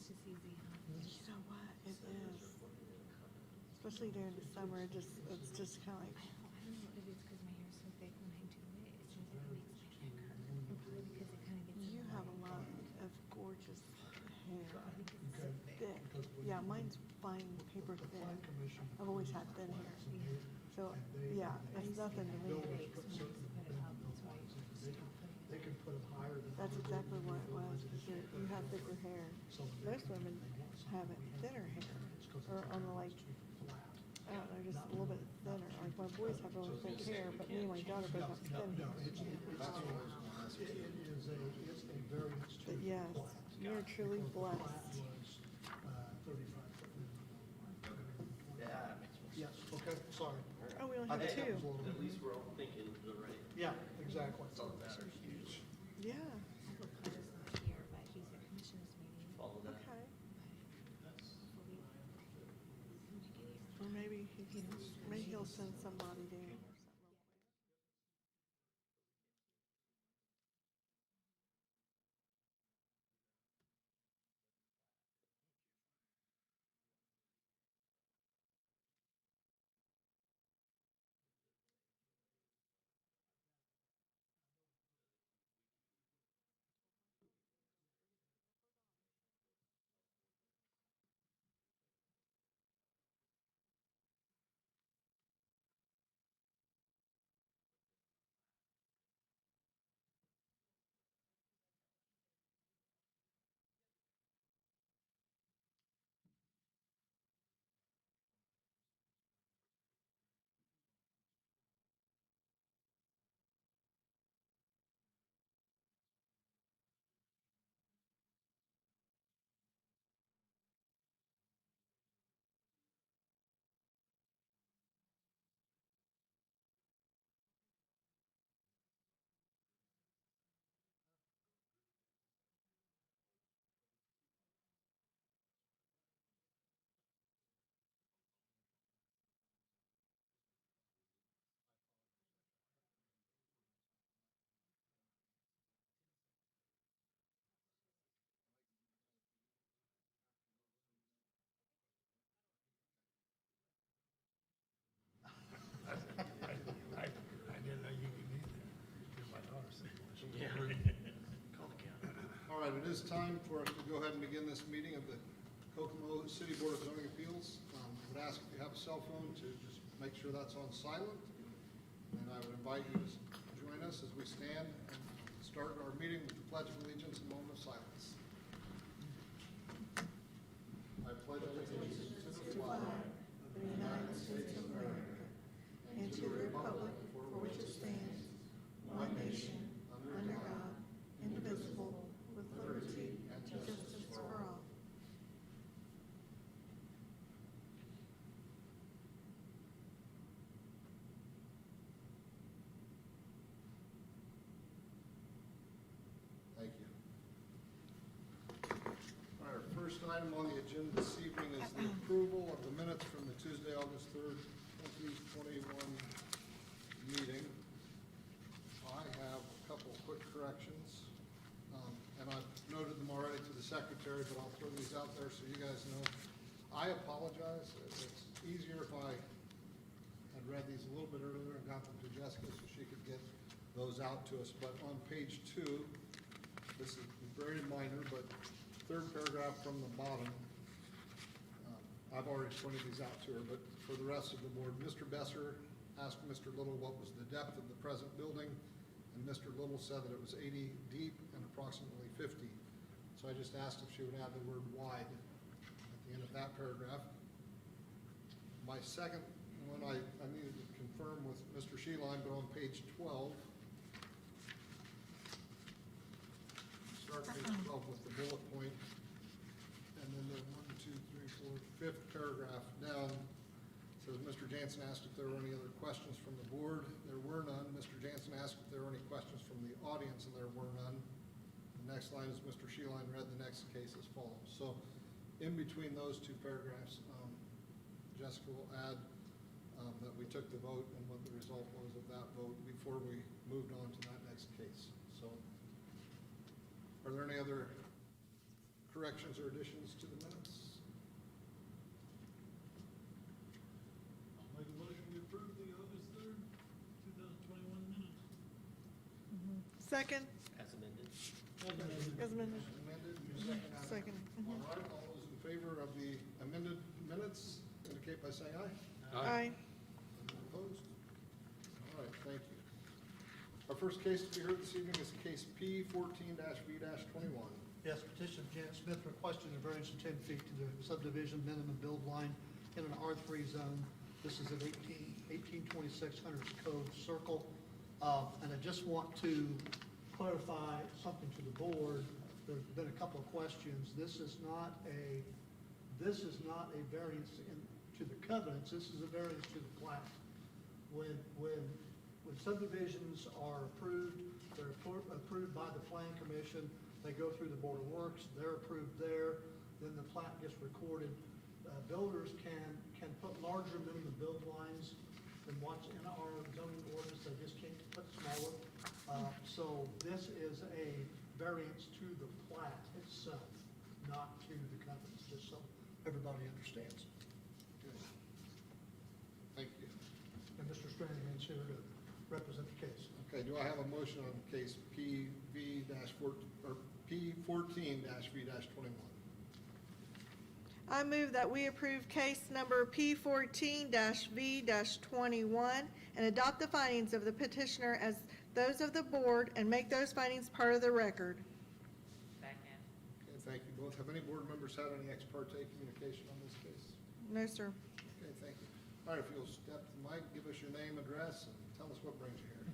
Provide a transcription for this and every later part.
It's just easy, huh? You know what, it is. Especially during the summer, it's just kind of like, I don't know if it's because my hair's so thick when I do it. It seems like it makes my neck hurt. And probably because it kind of gets you in have my a lot of gorgeous hair. I think it's so thick. Thick. Yeah, mine's fine, paper thin. I've always had thin hair. So, yeah, that's nothing to me. Breaks when I used to put it up, so I stopped putting it. They can put them higher than. That's exactly what it was, because you have thicker hair. Most women have thinner hair, or on the like, I don't know, just a little bit thinner. Like my boys have really thick hair, but me and my daughter both have thin No, hair. it's, it is a variance to. But yes, you are truly blessed. 35 foot minimum. Yeah, that makes more sense. Yes, okay, sorry. Oh, we only I have think that two. was a little- At least we're all thinking the right. Yeah, exactly. Thought that are huge. Yeah, Uncle Carter's not here, but he's at commissioners meeting. Follow that. okay. Hopefully, he'll make it here. Or maybe maybe he'll send somebody down or something. I didn't know you could either. Hear my daughter say that. Yeah. Call the county. All right, it is time for us to go ahead and begin this meeting of the Kokomo City Board of Zoning Appeals. I would ask if you have a cell phone to just make sure that's on silent. And I would invite you to join us as we stand and start our meeting with the Pledge of Allegiance and moment of silence. I pledge allegiance to the flag of the United States of America, and to the republic for which it stands, one nation, under God, indivisible, with liberty and justice for all. Thank you. All right, our first item on the agenda this evening is the approval of the minutes from the Tuesday, August 3rd, 2021 meeting. I have a couple of quick corrections, and I've noted them already to the secretary, but I'll throw these out there so you guys know. I apologize. It's easier if I had read these a little bit earlier and got them to Jessica so she could get those out to us. But on page 2, this is very minor, but third paragraph from the bottom, I've already pointed these out to her, but for the rest of the board, Mr. Besser asked Mr. Little what was the depth of the present building, and Mr. Little said that it was 80 deep and approximately 50. So I just asked if she would add the word wide at the end of that paragraph. My second one, I needed to confirm with Mr. Sheeline, but on page 12, start page 12 with the bullet point, and then the 5th paragraph down says Mr. Jansen asked if there were any other questions from the board. There were none. Mr. Jansen asked if there were any questions from the audience, and there were none. The next line is Mr. Sheeline read the next case as follows. So in between those two paragraphs, Jessica will add that we took the vote and what the result was of that vote before we moved on to that next case. So are there any other corrections or additions to the minutes? I'll make a motion to approve the August 3rd, 2021 minutes. Second, As amended. as amended. Amended, your second on that? Second. All right, all those in favor of the amended minutes indicate by saying aye. Aye. Opposed? All right, thank you. Our first case to be heard this evening is case P 14-V-21. Yes, petition of Janet Smith requesting a variance of 10 feet to the subdivision minimum build line in an R3 zone. This is at 1826 Hunters Cove Circle. And I just want to clarify something to the board. There's been a couple of questions. This is not a variance to the covenants. This is a variance to the plat. When subdivisions are approved, they're approved by the plan commission. They go through the board of works, they're approved there, then the plat gets recorded. Builders can put larger minimum build lines than what's in our zoning ordinance, they just can't put smaller. So this is a variance to the plat itself, not to the covenants, just so everybody understands. Okay. Thank you. And Mr. Stranahan's here to represent the case. Okay, do I have a motion on case P14-V-21? I move that we approve case number P14-V-21 and adopt the findings of the petitioner as those of the board and make those findings part of the record. Second. Okay, thank you both. Have any board members had any ex parte communication on this case? No, sir. Okay, thank you. All right, if you'll step to the mic, give us your name, address, and tell us what brings you here.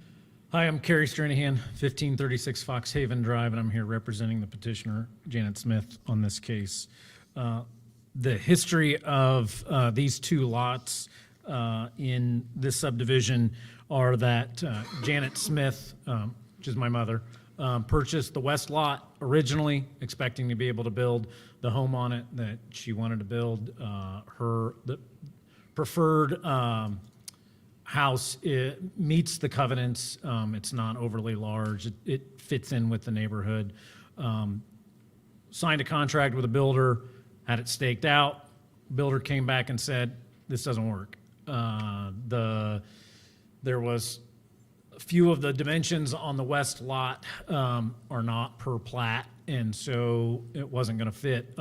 Hi, I'm Kerry Stranahan, 1536 Fox Haven Drive, and I'm here representing the petitioner, Janet Smith, on this case. The history of these two lots in this subdivision are that Janet Smith, which is my mother, purchased the west lot originally, expecting to be able to build the home on it that she wanted to build. The preferred house, it meets the covenants. It's not overly large. It fits in with the neighborhood. Signed a contract with a builder, had it staked out. Builder came back and said, this doesn't work. There was a few of the dimensions on the west lot are not per plat, and so it wasn't going to fit.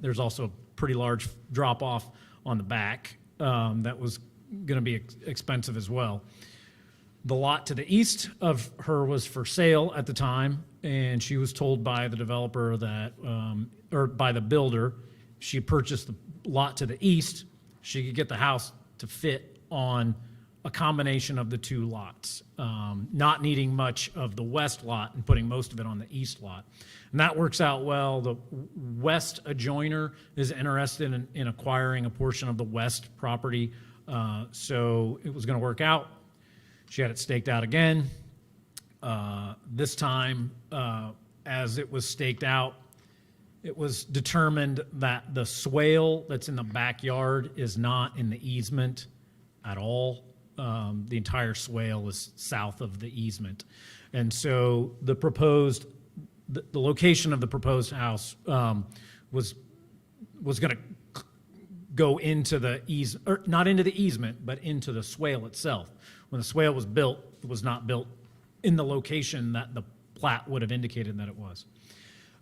There's also a pretty large drop off on the back that was going to be expensive as well. The lot to the east of her was for sale at the time, and she was told by the developer that, or by the builder, she purchased the lot to the east, she could get the house to fit on a combination of the two lots, not needing much of the west lot and putting most of it on the east lot. And that works out well. The west adjoiner is interested in acquiring a portion of the west property, so it was going to work out. She had it staked out again. This time, as it was staked out, it was determined that the swale that's in the backyard is not in the easement at all. The entire swale is south of the easement. And so the location of the proposed house was going to go into the easement, or not into the easement, but into the swale itself. When the swale was built, it was not built in the location that the plat would have indicated that it was.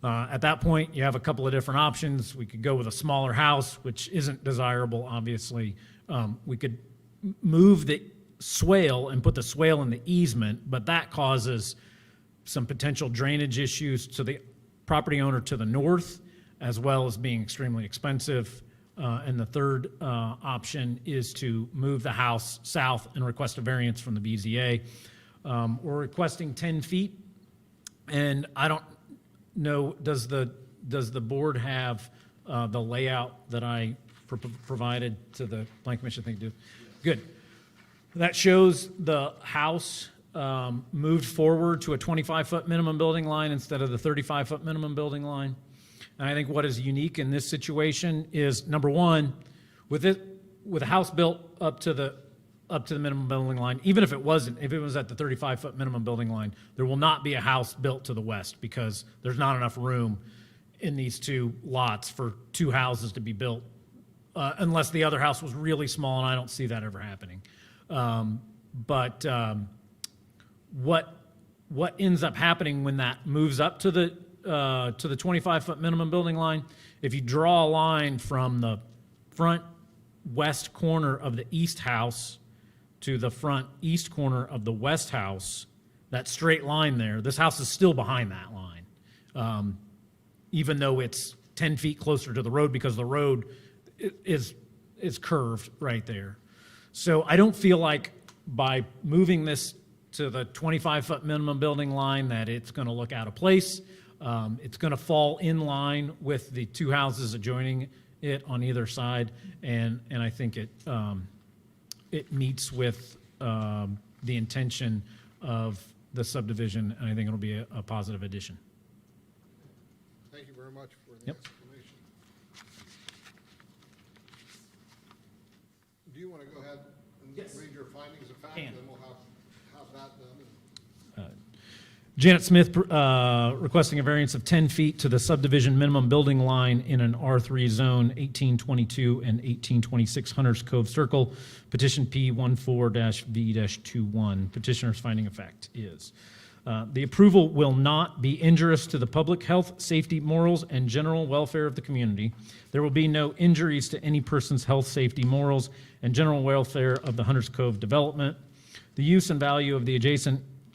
At that point, you have a couple of different options. We could go with a smaller house, which isn't desirable, obviously. We could move the swale and put the swale in the easement, but that causes some potential drainage issues to the property owner to the north, as well as being extremely expensive. And the third option is to move the house south and request a variance from the BZA. We're requesting 10 feet, and I don't know, does the board have the layout that I provided to the Plan Commission? I think you do. Good. That shows the house moved forward to a 25-foot minimum building line instead of the 35-foot minimum building line. And I think what is unique in this situation is, number one, with a house built up to the minimum building line, even if it was at the 35-foot minimum building line, there will not be a house built to the west because there's not enough room in these two lots for two houses to be built, unless the other house was really small, and I don't see that ever happening. But what ends up happening when that moves up to the 25-foot minimum building line, if you draw a line from the front west corner of the east house to the front east corner of the west house, that straight line there, this house is still behind that line, even though it's 10 feet closer to the road, because the road is curved right there. So I don't feel like by moving this to the 25-foot minimum building line that it's going to look out of place. It's going to fall in line with the two houses adjoining it on either side, and I think it meets with the intention of the subdivision, and I think it'll be a positive addition. Thank you very much for the Yep. explanation. Do you want to go ahead and Yes. read your findings of fact, Can. and then we'll have that done? Janet Smith requesting a variance of 10 feet to the subdivision minimum building line in an R3 zone, 1822 and 1826 Hunters Cove Circle, petition P14-V-21. Petitioner's finding of fact is, the approval will not be injurious to the public health, safety, morals, and general welfare of the community. There will be no injuries to any person's health, safety, morals, and general welfare of the Hunters Cove development. The use and value of the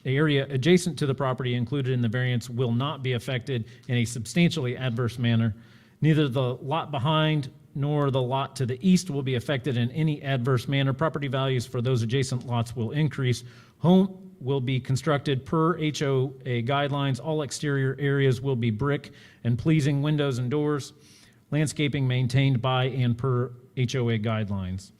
area adjacent to the property included in the variance will not be affected in a substantially adverse manner. Neither the lot behind nor the lot to the east will be affected in any adverse manner. Property values for those adjacent lots will increase. Home will be constructed per HOA guidelines. All exterior areas will be brick and pleasing windows and doors. Landscaping maintained by and per HOA guidelines.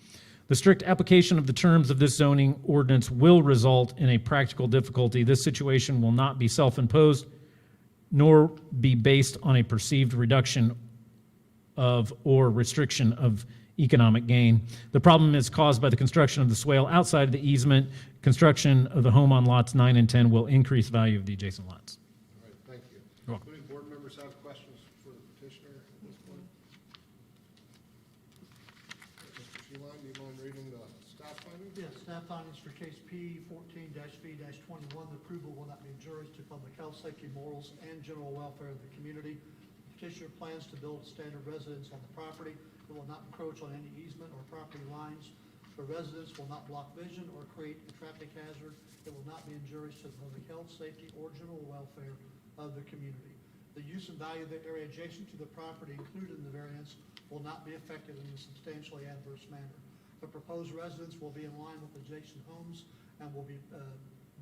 The strict application of the terms of this zoning ordinance will result in a practical difficulty. This situation will not be self-imposed, nor be based on a perceived reduction of or restriction of economic gain. The problem is caused by the construction of the swale outside of the easement. Construction of the home on lots 9 and 10 will increase value of the adjacent lots. All right, thank you. You're welcome. Any board members have questions for the petitioner at this point? Mr. Schuline, do you mind reading the staff findings? Yes, staff findings for case P 14-V-21, the approval will not be injurious to public health, safety, morals, and general welfare of the community. Petitioner plans to build standard residence on the property. It will not encroach on any easement or property lines. The residence will not block vision or create a traffic hazard. It will not be injurious to the public health, safety, or general welfare of the community. The use and value of the area adjacent to the property included in the variance will not be affected in a substantially adverse manner. The proposed residence will be in line with adjacent homes and will be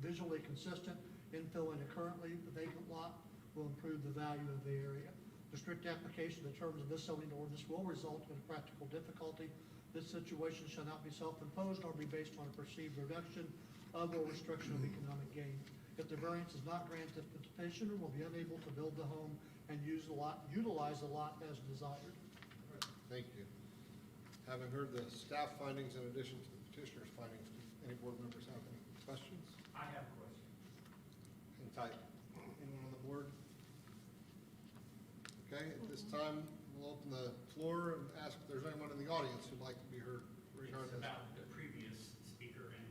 visually consistent. Infill into currently the vacant lot will improve the value of the area. The strict application of the terms of this zoning ordinance will result in a practical difficulty. This situation shall not be self-imposed nor be based on a perceived reduction of or restriction of economic gain. If the variance is not granted, the petitioner will be unable to build the home and utilize the lot as desired. All right, thank you. Having heard the staff findings in addition to the petitioner's findings, do any board members have any questions? I have a question. Hang tight. Anyone on the board? Okay, at this time, we'll open the floor and ask if there's anyone in the audience who'd like to be heard regarding It's this. about the previous speaker and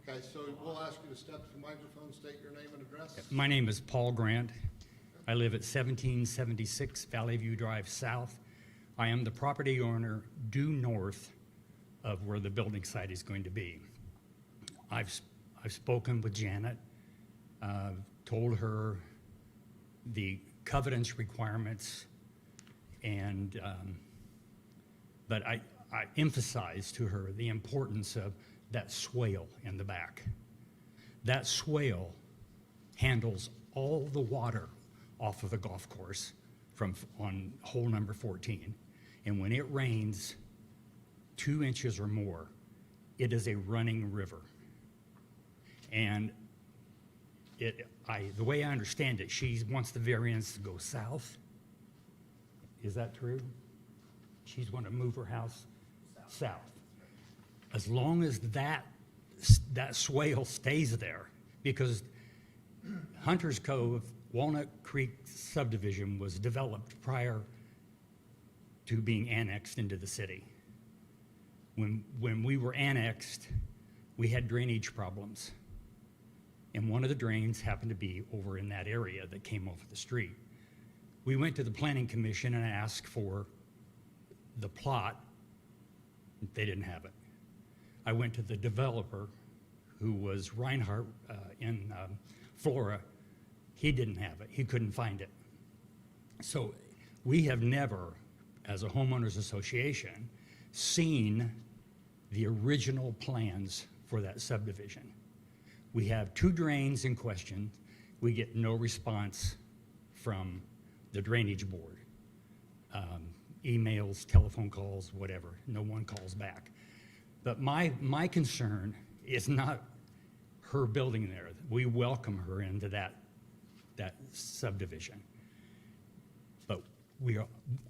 Okay, so we'll ask you to step to the microphone, state your name and address. my name is Paul Grant. I live at 1776 Valley View Drive South. I am the property owner due north of where the building site is going to be. I've spoken with Janet, told her the covenants requirements, and but I emphasized to her the importance of that swale in the back. That swale handles all the water off of the golf course on hole number 14. And when it rains 2 inches or more, it is a running river. And the way I understand it, she wants the variance to go south. Is that true? She's going to move her house south. As long as that swale stays there, because Hunter's Cove Walnut Creek subdivision was developed prior to being annexed into the city. When we were annexed, we had drainage problems. And one of the drains happened to be over in that area that came off of the street. We went to the planning commission and asked for the plot. They didn't have it. I went to the developer, who was Reinhardt in Flora. He didn't have it. He couldn't find it. So we have never, as a homeowners association, seen the original plans for that subdivision. We have 2 drains in question. We get no response from the drainage board. Emails, telephone calls, whatever. No one calls back. But my concern is not her building there. We welcome her into that subdivision. But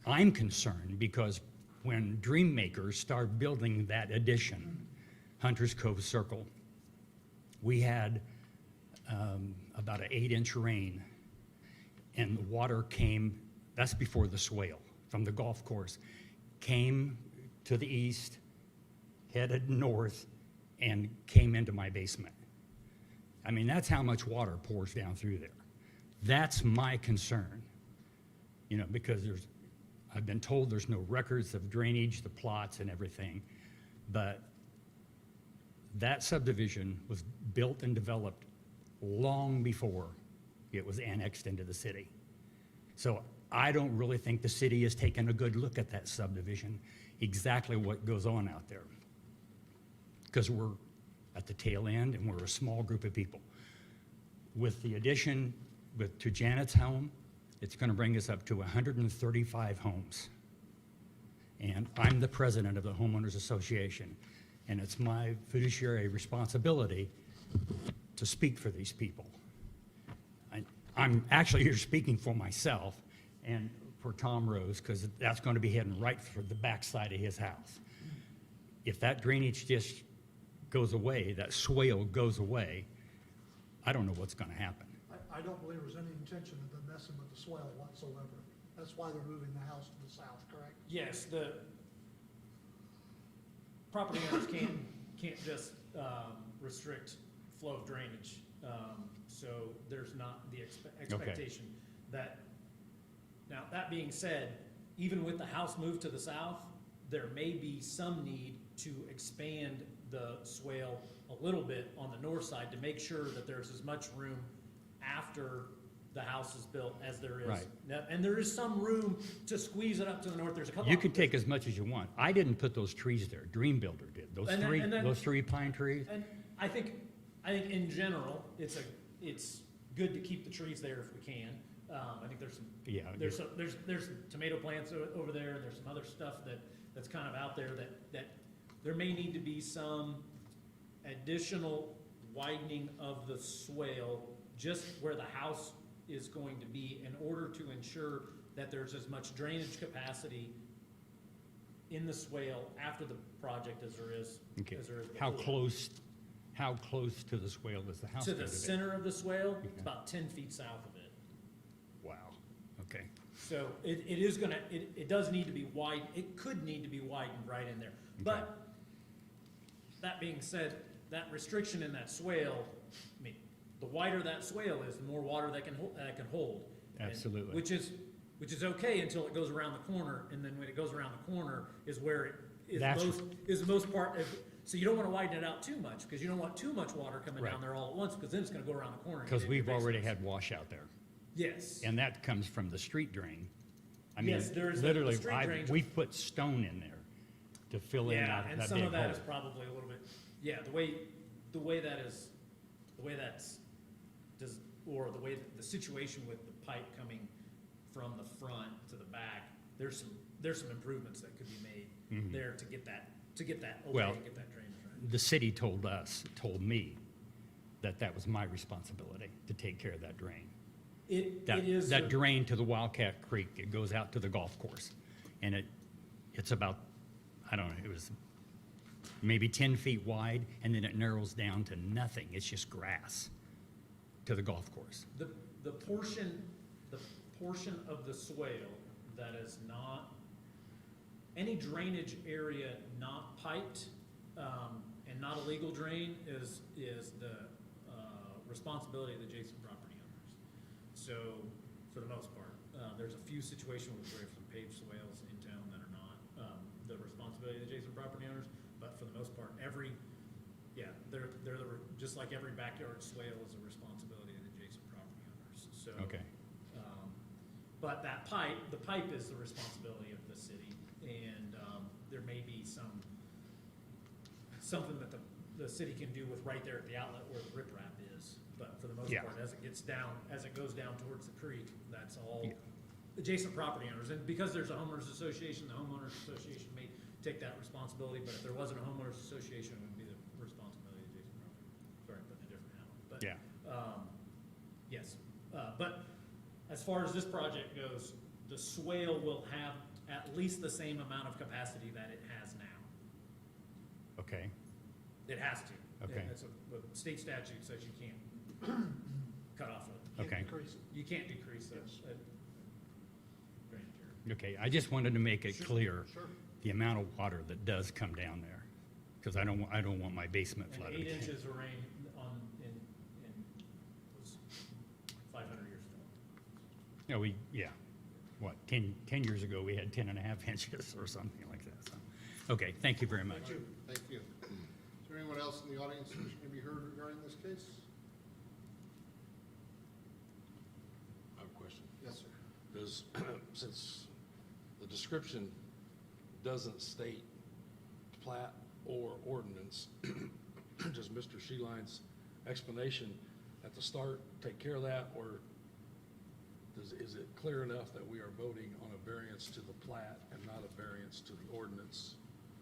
I'm concerned because when Dream Makers started building that addition, Hunter's Cove Circle, we had about an 8-inch rain, and the water came, that's before the swale, from the golf course, came to the east, headed north, and came into my basement. I mean, that's how much water pours down through there. That's my concern, because I've been told there's no records of drainage, the plots and everything, but that subdivision was built and developed long before it was annexed into the city. So I don't really think the city has taken a good look at that subdivision, exactly what goes on out there. Because we're at the tail end and we're a small group of people. With the addition to Janet's home, it's going to bring us up to 135 homes. And I'm the president of the Homeowners Association, and it's my fiduciary responsibility to speak for these people. I'm actually here speaking for myself and for Tom Rose, because that's going to be heading right for the backside of his house. If that drainage just goes away, that swale goes away, I don't know what's going to happen. I don't believe there's any intention of them messing with the swale whatsoever. That's why they're moving the house to the south, correct? Yes, the property owners can't just restrict flow of drainage. So there's not the expectation that, now that being said, even with the house moved to the south, there may be some need to expand the swale a little bit on the north side to make sure that there's as much room after the house is built as there is. Right. Now, and there is some room to squeeze it up to the north. There's a couple. You can take as much as you want. I didn't put those trees there. Dream Builder did. Those three pine trees. And I think in general, it's good to keep the trees there if we can. I think there's some tomato plants over there, and there's some other stuff that's kind of out there that there may need to be some additional widening of the swale just where the house is going to be in order to ensure that there's as much drainage capacity in the swale after the project as there is. Okay. As there is How before. close to the swale is the house? To going the be? center of the swale, Okay. it's about 10 feet south of it. Wow. Okay. So it does need to be wide, it could need to be widened right in there. But that being said, that restriction in that swale, I mean, the wider that swale is, the more water that can hold. And- Absolutely. Which is okay until it goes around the corner, and then when it goes around the corner is where it is the most part of, so you don't want to widen it out too much, because you don't want too much water coming Right. down there all at once, because then it's gonna go around the corner. and Because get in your we've already basement. had washout there. Yes. And that comes from the street drain. I mean, Yes, there is the literally, street drain. we've put stone in there to fill in Yeah, that and big some of that is hole. probably a little bit, yeah, the way that's, the situation with the pipe coming from the front to the back, there's some improvements that could be made there to get that away, Well, and get that drainage right. The city told me that was my responsibility to take care of that drain. It That is. drain to the Wildcat Creek, it goes out to the golf course. And it's about, I don't know, it was maybe 10 feet wide, and then it narrows down to nothing. It's just grass to the golf course. the portion of the swale that is not, any drainage area not piped, and not a legal drain is the, responsibility of the adjacent property owners. So, for the most part, there's a few situations where we have some paved swales in town that are not, the responsibility of the adjacent property owners, but for the most part, just like every backyard swale is a responsibility of the adjacent property owners, so. Okay. But the pipe is the responsibility of the city, and, there may be something that the city can do with right there at the outlet where the riprap is, but for the most Yeah. part, as it goes down towards the creek, that's all Yeah. adjacent property owners, and because there's a homeowners association, the homeowners association may take that responsibility, but if there wasn't a homeowners association, it would be the responsibility of the adjacent property. Sorry, putting a different hat on, but. Yeah. Yes, but as far as this project goes, the swale will have at least the same amount of capacity that it has now. Okay, It has to. Okay. It's a state statute says you can't cut off okay, Increase it. you can't decrease the Yes. drainage area. okay. I just wanted to make it clear Sure. the amount of water that does come down there, because I don't want my basement And flooded. 8 inches of rain was 500 years ago. What, 10 years ago, we had 10.5 inches or something like that, so. Okay, thank you very much. Thank you. Is there anyone else in the audience who can be heard regarding this case? I have a question. Yes, sir. Does, since the description doesn't state plat or ordinance, does Mr. Sheeline's explanation at the start take care of that, or is it clear enough that we are voting on a variance to the plat and not a variance to the ordinance?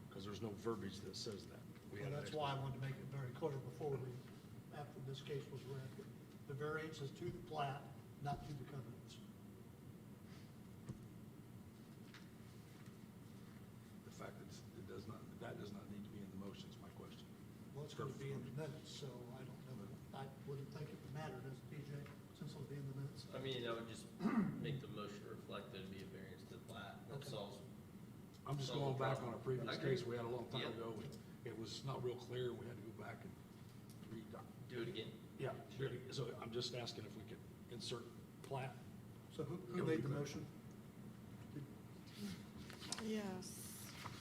Because there's no verbiage that says that. We Well, had an that's why I wanted to make it very clear before after this case was read. The variance is to the plat, not to the covenants. The fact that that does not need to be in the motion is my question. Well, it's going to be in the minutes, so I don't know. I wouldn't think it mattered, does it, PJ, since it'll be in the minutes? I mean, I would just make the motion reflect that it'd be a variance to the plat. That Okay. solves. I'm just solves going the back problem. on a previous I agree. case we had a long time Yeah. ago, and it was not real clear, we had to go back and read. Do it again. Yeah, Sure. so I'm just asking if we could insert plat. So who made the motion? Yes.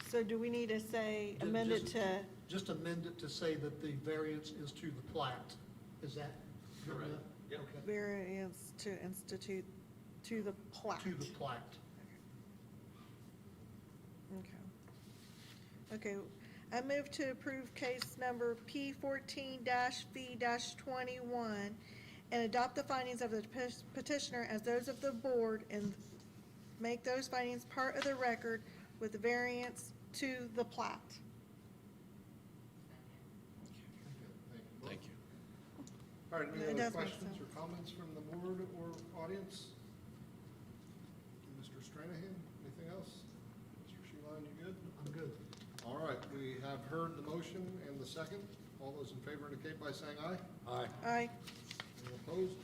So do we need to say, Ju- amend it just- to, Just amend it to say that the variance is to the plat. Is that good Correct. enough? Yep. Okay. variance to institute to the plat? To the plat. Okay. Okay, I move to approve case number P14-V-21 and adopt the findings of the petitioner as those of the board and make those findings part of the record with the variance to the plat. Thank you. All right, It any other does make questions or sense. comments from the board or audience? Mr. Stranahan, anything else? Mr. Sheeline, you good? I'm good. All right, we have heard the motion and the second. All those in favor indicate by saying aye. Aye. Aye. Any opposed?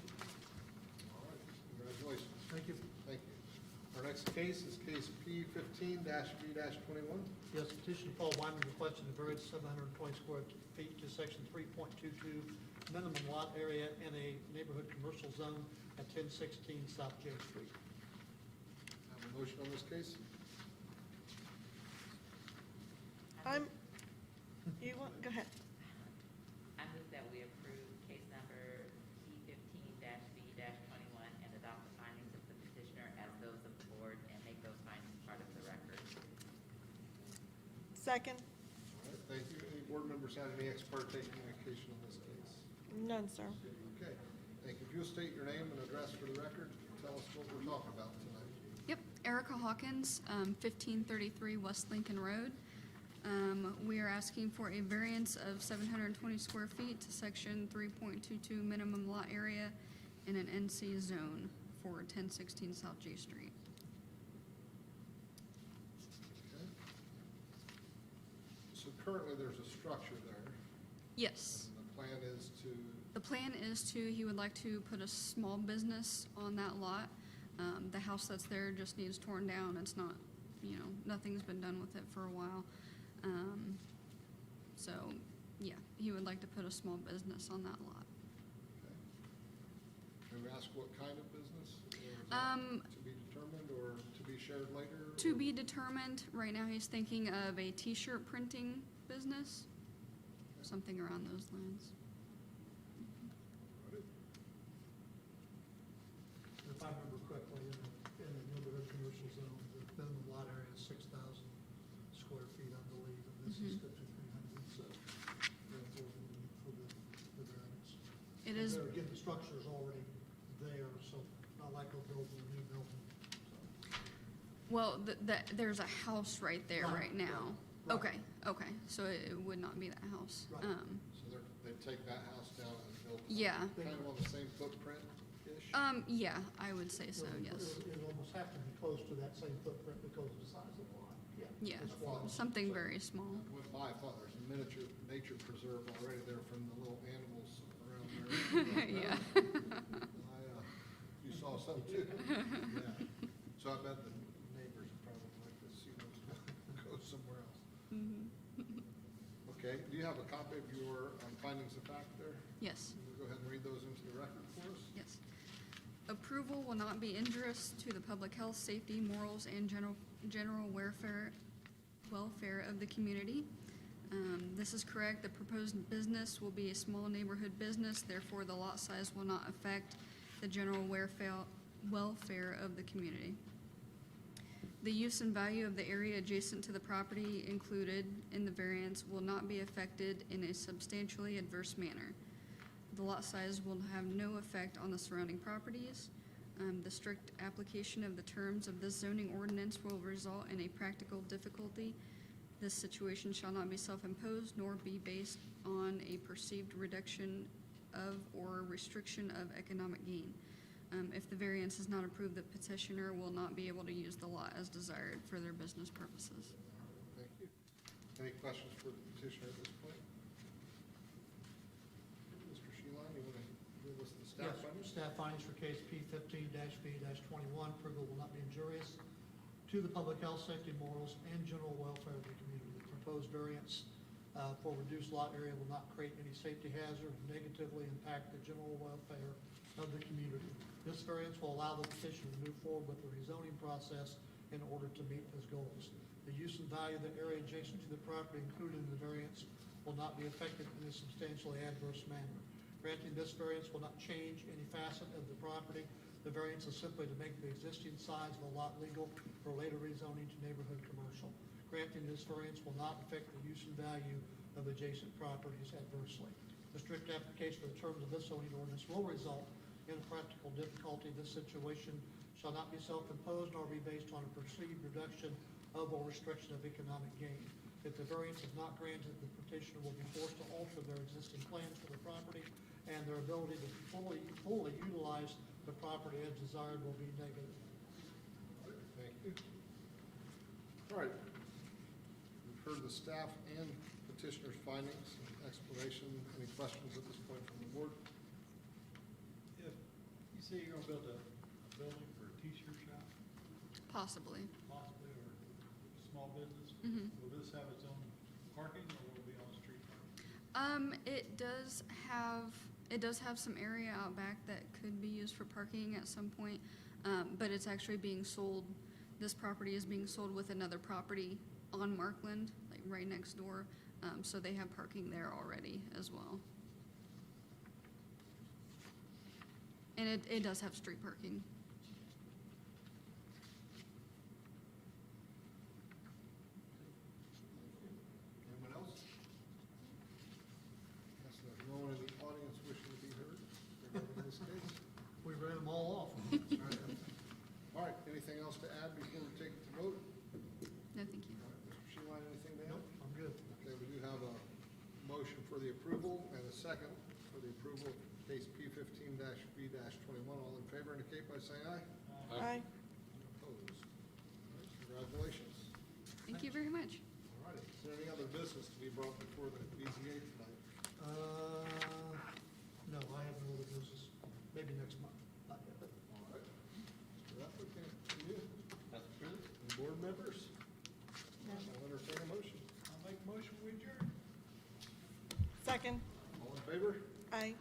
All right, congratulations. Thank you. Thank you. Our next case is case P15-V-21. Yes, petition Paul Wyman requesting a variance 720 square feet to section 3.22 minimum lot area in a neighborhood commercial zone at 1016 South J Street. Have a motion on this case? You want, go ahead. I move that we approve case number P15-V-21 and adopt the findings of the petitioner as those of the board and make those findings part of the record. Second? All right, thank you. Any board members have any ex parte communication on this case? None, sir. Okay, thank you. If you'll state your name and address for the record, tell us what we're talking about tonight. Yep, Erica Hawkins, 1533 West Lincoln Road. We are asking for a variance of 720 square feet to section 3.22 minimum lot area in an NC zone for 1016 South J Street. Okay. So currently, there's a structure there. Yes, And the plan is to The plan is he would like to put a small business on that lot. The house that's there just needs torn down. It's not, nothing's been done with it for a while. So, yeah, he would like to put a small business on that lot. Okay. Can we ask what kind of business? Or is that to be determined or to be shared later? To or- be determined. Right now, he's thinking of a t-shirt printing business, something around those lines. If I remember correctly, in the neighborhood commercial zone, the minimum lot area is 6,000 square feet, I believe, and this is 5,300, so therefore we need for the variance. It And is, there again, the structure is already there, so not like we're building a new building. So, well, there's a house right there Right, right now. right. Okay, so it would not be that house. Right. So they take that house down and build. Yeah. Kind of on the same footprint-ish? Yeah, I would say so, yes. It'll almost have to be close to that same footprint because of the size of the lot. Yeah, It's wide. something So- very small. I went by, I thought there's a miniature nature preserve already there from the little animals around there. Yeah. You saw some too. Yeah. So I bet the neighbors probably like to see those go somewhere else. Okay, do you have a copy of your findings of fact there? Yes, Can you go ahead and read those into the record for us? yes. Approval will not be injurious to the public health, safety, morals, and general welfare of the community. This is correct. The proposed business will be a small neighborhood business, therefore the lot size will not affect the general welfare of the community. The use and value of the area adjacent to the property included in the variance will not be affected in a substantially adverse manner. The lot size will have no effect on the surrounding properties. The strict application of the terms of this zoning ordinance will result in a practical difficulty. This situation shall not be self-imposed nor be based on a perceived reduction of or restriction of economic gain. If the variance is not approved, the petitioner will not be able to use the lot as desired for their business purposes. Thank you. Any questions for the petitioner at this point? Mr. Sheehan, you want to give us the staff Yes, findings? staff findings for case P15-B-21, approval will not be injurious to the public health, safety, morals, and general welfare of the community. The proposed variance for reduced lot area will not create any safety hazard, negatively impact the general welfare of the community. This variance will allow the petitioner to move forward with the rezoning process in order to meet his goals. The use and value of the area adjacent to the property included in the variance will not be affected in a substantially adverse manner. Granting this variance will not change any facet of the property. The variance is simply to make the existing size of the lot legal for later rezoning to neighborhood commercial. Granting this variance will not affect the use and value of adjacent properties adversely. The strict application of the terms of this zoning ordinance will result in a practical difficulty. This situation shall not be self-imposed nor be based on a perceived reduction of or restriction of economic gain. If the variance is not granted, the petitioner will be forced to alter their existing plans for the property, and their ability to fully utilize the property as desired will be negative. Thank you. All right. We've heard the staff and petitioner's findings and explanation. Any questions at this point from the board? If you say you're gonna build a building for a t-shirt shop, Possibly. possibly, or small business, will this have its own parking, or will it be on street parking? It does have some area out back that could be used for parking at some point, but it's actually being sold. This property is being sold with another property on Markland, like right next door, so they have parking there already as well. And it does have street parking. Anyone else? Yes, there's no one in the audience wishing to be heard regarding this case. We ran them all off. All right, anything else to add before we take the vote? No, thank you. All right, Mr. Sheehan, anything to add? Nope, I'm good. Okay, we do have a motion for the approval and a second for the approval of case P15-B-21. All in favor indicate by saying aye. Aye. Opposed? All right, congratulations. Thank you very much. All right, is there any other business to be brought before the BZA tonight? No, members? I'll entertain a motion. I'll make a motion, we adjourn. Second, All in favor? aye.